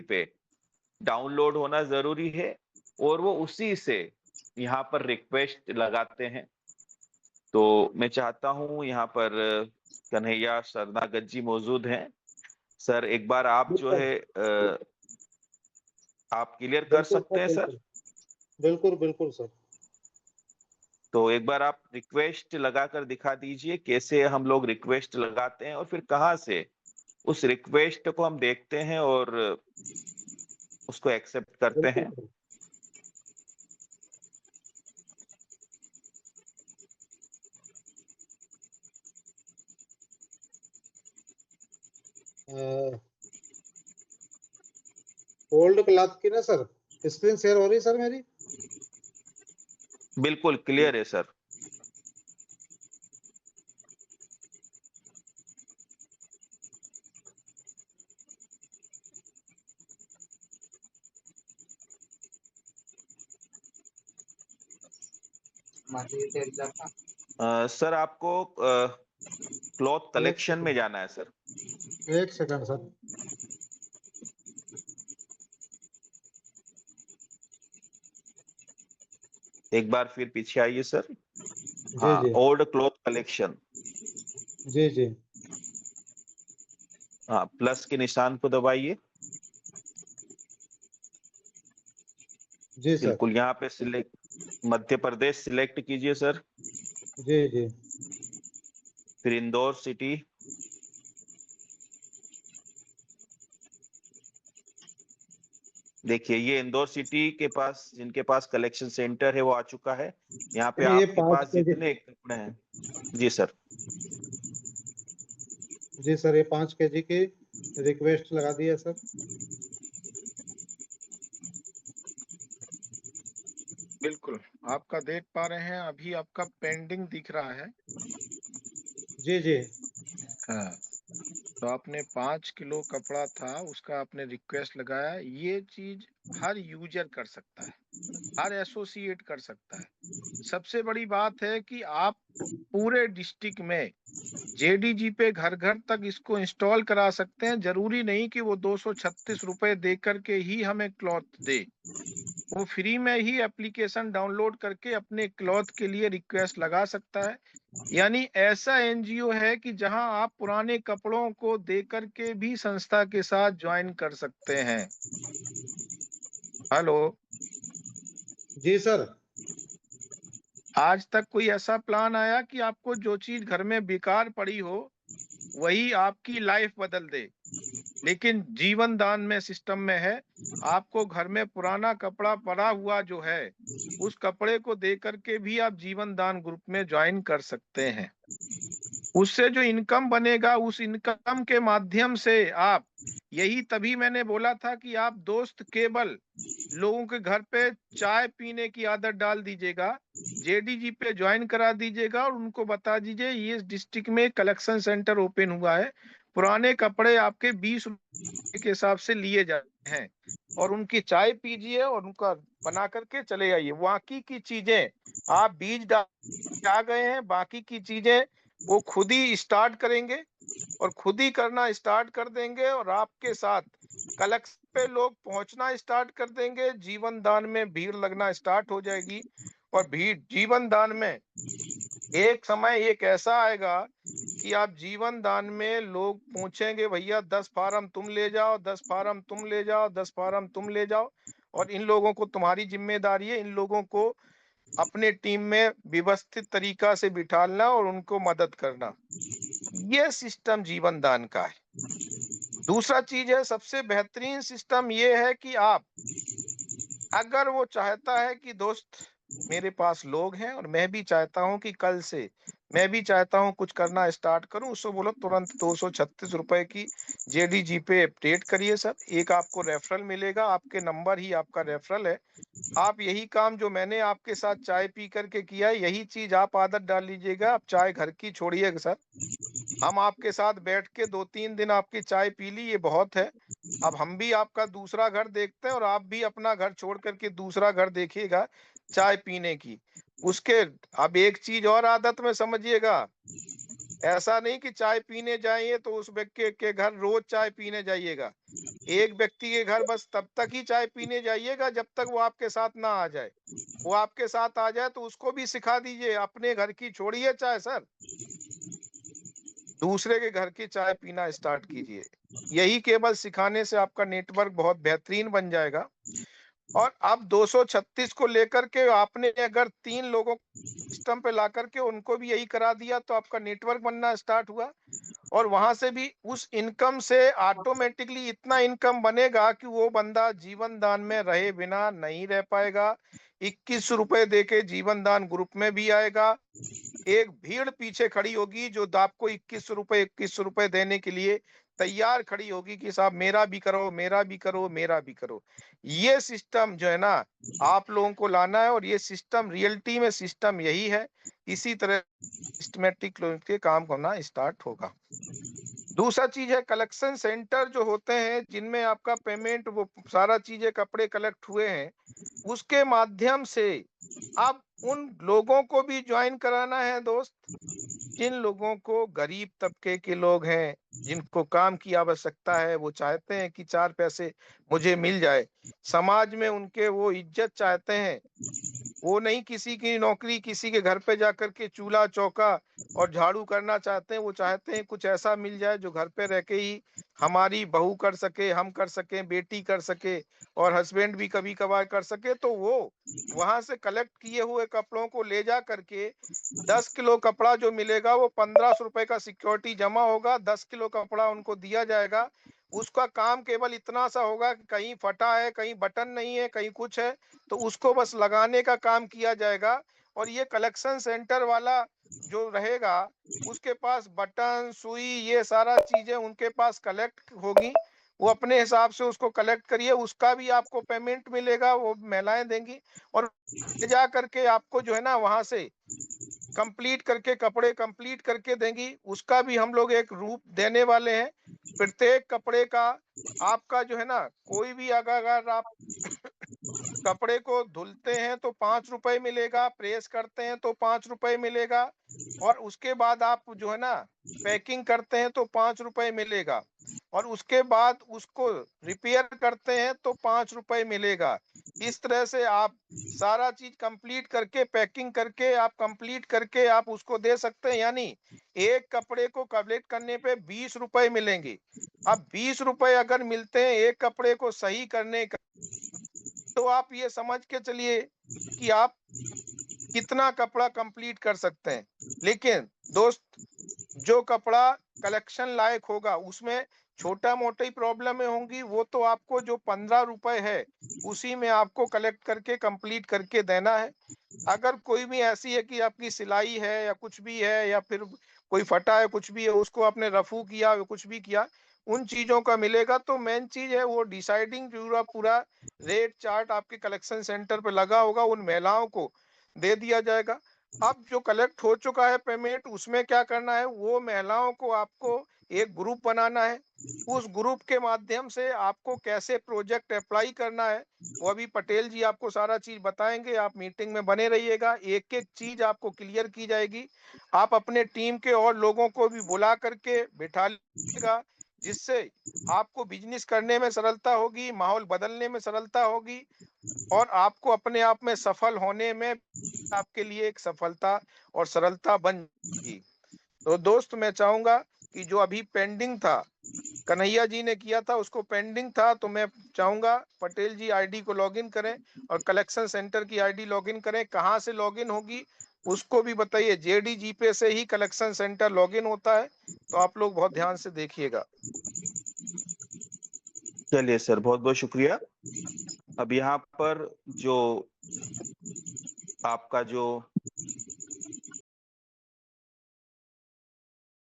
पे डाउनलोड होना ज़रूरी है और वो उसी से यहाँ पर रिक्वेस्ट लगाते हैं। तो मैं चाहता हूँ यहाँ पर कन्हैया शरणागत जी मौजूद हैं। सर एक बार आप जी जो सर, है आप क्लियर कर बिल्कुल सकते सर, हैं सर? बिल्कुल। बिल्कुल, बिल्कुल सर। तो एक बार आप रिक्वेस्ट लगाकर दिखा दीजिए कैसे हम लोग रिक्वेस्ट लगाते हैं और फिर कहाँ से उस रिक्वेस्ट को हम देखते हैं और उसको एक्सेप्ट करते बिल्कुल हैं। सर। अ, ओल्ड क्लॉथ की ना सर, स्क्रीन शेयर हो रही है सर मेरी? बिल्कुल क्लियर है सर। सर आपको क्लॉथ एक कलेक्शन में सेकंड, जाना है सर। 1 second sir. एक बार फिर पीछे आइए सर। जी, हाँ, जी। Old cloth collection. जी, जी। हाँ, प्लस के निशान को दबाइए। जी सर। बिल्कुल यहाँ पे सिलेक्ट मध्य प्रदेश सिलेक्ट कीजिए सर। जी, जी। फिर इंदौर सिटी। देखिए ये इंदौर सिटी के पास जिनके पास कलेक्शन सेंटर है वो आ चुका है। यहाँ पे ये आपके 5 पास केजी। जितने कपड़े हैं। जी सर। जी सर, ये 5 केजी की रिक्वेस्ट लगा दी है सर। बिल्कुल, आपका देख पा रहे हैं, अभी आपका पेंडिंग दिख रहा है। जी, जी। हाँ, तो आपने 5 किलो कपड़ा था, उसका आपने रिक्वेस्ट लगाया। ये चीज़ हर यूज़र कर सकता है, हर एसोसिएट कर सकता है। सबसे बड़ी बात है कि आप पूरे डिस्ट्रिक्ट में जेडीजी पे घर-घर तक इसको इंस्टॉल करा सकते हैं। ज़रूरी नहीं कि वो 236 रुपए दे कर के ही हमें क्लॉथ दे। वो फ्री में ही एप्लीकेशन डाउनलोड करके अपने क्लॉथ के लिए रिक्वेस्ट लगा सकता है। यानी ऐसा एनजीओ है कि जहां आप पुराने कपड़ों को देकर के भी संस्था के साथ ज्वाइन कर सकते हैं। हेलो, जी सर। आज तक कोई ऐसा प्लान आया कि आपको जो चीज घर में बेकार पड़ी हो वही आपकी लाइफ बदल दे? लेकिन जीवन दान में सिस्टम में है, आपको घर में पुराना कपड़ा पड़ा हुआ जो है उस कपड़े को दे करके भी आप जीवन दान ग्रुप में ज्वाइन कर सकते हैं। उससे जो इनकम बनेगा उस इनकम के माध्यम से आप, यही तभी मैंने बोला था कि आप दोस्त केवल लोगों के घर पे चाय पीने की आदत डाल दीजिएगा, जेडीजी पे ज्वाइन करा दीजिएगा और उनको बता दीजिए ये डिस्ट्रिक्ट में कलेक्शन सेंटर ओपन हुआ है, पुराने कपड़े आपके 20 रुपए के हिसाब से लिए जाते हैं और उनकी चाय पीजिए और उनका बना करके चले आइए। बाकी की चीजें आप बीज डाल आ गए हैं, बाकी की चीजें वो खुद ही स्टार्ट करेंगे और खुद ही करना स्टार्ट कर देंगे और आपके साथ कलेक्शन पे लोग पहुंचना स्टार्ट कर देंगे। जीवन दान में भीड़ लगना स्टार्ट हो जाएगी और भीड़ जीवन दान में एक समय एक ऐसा आएगा कि आप जीवन दान में लोग पूछेंगे भैया 10 फार्म तुम ले जाओ, 10 फार्म तुम ले जाओ, 10 फार्म तुम ले जाओ और इन लोगों को, तुम्हारी जिम्मेदारी है इन लोगों को अपने टीम में व्यवस्थित तरीका से बिठालना और उनको मदद करना। ये सिस्टम जीवन दान का है। दूसरा चीज है, सबसे बेहतरीन सिस्टम ये है कि आप, अगर वो चाहता है कि दोस्त मेरे पास लोग हैं और मैं भी चाहता हूं कि कल से मैं भी चाहता हूं कुछ करना स्टार्ट करूं, उसको बोलो तुरंत 236 रुपए की जेडीजी पे अपडेट करिए सर। एक आपको रेफरल मिलेगा, आपके नंबर ही आपका रेफरल है। आप यही काम जो मैंने आपके साथ चाय पी करके किया है, यही चीज आप आदत डाल लीजिएगा। आप चाय घर की छोड़िएगा सर, हम आपके साथ बैठ के 2-3 दिन आपकी चाय पी ली, ये बहुत है। अब हम भी आपका दूसरा घर देखते हैं और आप भी अपना घर छोड़ करके दूसरा घर देखिएगा चाय पीने की। उसके अब एक चीज और आदत में समझिएगा, ऐसा नहीं कि चाय पीने जाइए तो उस व्यक्ति के घर रोज चाय पीने जाइएगा। एक व्यक्ति के घर बस तब तक ही चाय पीने जाइएगा जब तक वो आपके साथ ना आ जाए। वो आपके साथ आ जाए तो उसको भी सिखा दीजिए, अपने घर की छोड़िए चाय सर, दूसरे के घर की चाय पीना स्टार्ट कीजिए। यही केवल सिखाने से आपका नेटवर्क बहुत बेहतरीन बन जाएगा। और अब 236 को लेकर के आपने अगर 3 लोगों को सिस्टम पे ला करके उनको भी यही करा दिया तो आपका नेटवर्क बनना स्टार्ट हुआ। और वहां से भी उस इनकम से ऑटोमेटिकली इतना इनकम बनेगा कि वो बंदा जीवन दान में रहे बिना नहीं रह पाएगा। 21 रुपए दे के जीवन दान ग्रुप में भी आएगा। एक भीड़ पीछे खड़ी होगी जो आपको 21 रुपए देने के लिए तैयार खड़ी होगी कि साहब मेरा भी करो, मेरा भी करो, मेरा भी करो। ये सिस्टम जो है ना आप लोगों को लाना है, और ये सिस्टम रियलिटी में सिस्टम यही है। इसी तरह सिस्टमेटिक लोगों के काम करना स्टार्ट होगा। दूसरा चीज है कलेक्शन सेंटर जो होते हैं जिनमें आपका पेमेंट वो सारा चीजें कपड़े कलेक्ट हुए हैं, उसके माध्यम से आप उन लोगों को भी ज्वाइन कराना है दोस्त, जिन लोगों को गरीब तबके के लोग हैं, जिनको काम की आवश्यकता है, वो चाहते हैं कि 4 पैसे मुझे मिल जाए। समाज में उनके वो इज्जत चाहते हैं। वो नहीं किसी की नौकरी, किसी के घर पे जाकर के चूल्हा-चौका और झाड़ू करना चाहते हैं, वो चाहते हैं कुछ ऐसा मिल जाए जो घर पे रह के ही हमारी बहू कर सके, हम कर सकें, बेटी कर सके और हस्बैंड भी कभी-कभार कर सके। तो वो वहाँ से कलेक्ट किए हुए कपड़ों को ले जा करके 10 किलो कपड़ा जो मिलेगा वो 1500 रुपए का सिक्योरिटी जमा होगा, 10 किलो कपड़ा उनको दिया जाएगा। उसका काम केवल इतना सा होगा कि कहीं फटा है, कहीं बटन नहीं है, कहीं कुछ है, तो उसको बस लगाने का काम किया जाएगा। और ये कलेक्शन सेंटर वाला जो रहेगा, उसके पास बटन, सुई ये सारा चीज़ें उनके पास कलेक्ट होगी। वो अपने हिसाब से उसको कलेक्ट करिए, उसका भी आपको पेमेंट मिलेगा, वो महिलाएँ देंगी। और ले जा करके आपको जो है ना वहाँ से कंप्लीट करके कपड़े कंप्लीट करके देंगी, उसका भी हम लोग एक रूप देने वाले हैं। प्रत्येक कपड़े का आपका जो है ना कोई भी अगर आप कपड़े को धुलते हैं तो 5 रुपए मिलेगा, प्रेस करते हैं तो 5 रुपए मिलेगा, और उसके बाद आप जो है ना पैकिंग करते हैं तो 5 रुपए मिलेगा, और उसके बाद उसको रिपेयर करते हैं तो 5 रुपए मिलेगा। इस तरह से आप सारा चीज़ कंप्लीट करके पैकिंग करके आप कंप्लीट करके आप उसको दे सकते हैं। यानी एक कपड़े को कलेक्ट करने पे 20 रुपए मिलेंगे। अब 20 रुपए अगर मिलते हैं एक कपड़े को सही करने का, तो आप ये समझ के चलिए कि आप कितना कपड़ा कंप्लीट कर सकते हैं। लेकिन दोस्त, जो कपड़ा कलेक्शन लायक होगा उसमें छोटा-मोटी ही प्रॉब्लमें होंगी, वो तो आपको जो 15 रुपए है, उसी में आपको कलेक्ट करके कंप्लीट करके देना है। अगर कोई भी ऐसी है कि आपकी सिलाई है या कुछ भी है या फिर कोई फटा है, कुछ भी है, उसको आपने रफू किया, कुछ भी किया, उन चीज़ों का मिलेगा। तो मेन चीज़ है वो डिसाइडिंग पूरा पूरा रेट चार्ट आपके कलेक्शन सेंटर पे लगा होगा, उन महिलाओं को दे दिया जाएगा। अब जो कलेक्ट हो चुका है पेमेंट, उसमें क्या करना है, वो महिलाओं को आपको एक ग्रुप बनाना है। उस ग्रुप के माध्यम से आपको कैसे प्रोजेक्ट अप्लाई करना है, वो अभी पटेल जी आपको सारा चीज़ बताएँगे, आप मीटिंग में बने रहिएगा, एक-एक चीज़ आपको क्लियर की जाएगी। आप अपने टीम के और लोगों को भी बुला करके बिठा लीजिएगा, जिससे आपको बिज़नेस करने में सरलता होगी, माहौल बदलने में सरलता होगी, और आपको अपने आप में सफल होने में आपके लिए एक सफलता और सरलता बन जाएगी। तो दोस्त, मैं चाहूँगा कि जो अभी पेंडिंग था, कन्हैया जी ने किया था उसको पेंडिंग था, तो मैं चाहूँगा पटेल जी आईडी को लॉगिन करें और कलेक्शन सेंटर की आईडी लॉगिन करें। कहाँ से लॉगिन होगी उसको भी बताइए। जेडीजी पे से ही कलेक्शन सेंटर लॉगिन होता है, तो आप लोग बहुत ध्यान से देखिएगा। चलिए सर, बहुत-बहुत शुक्रिया। अब यहाँ पर जो आपका जो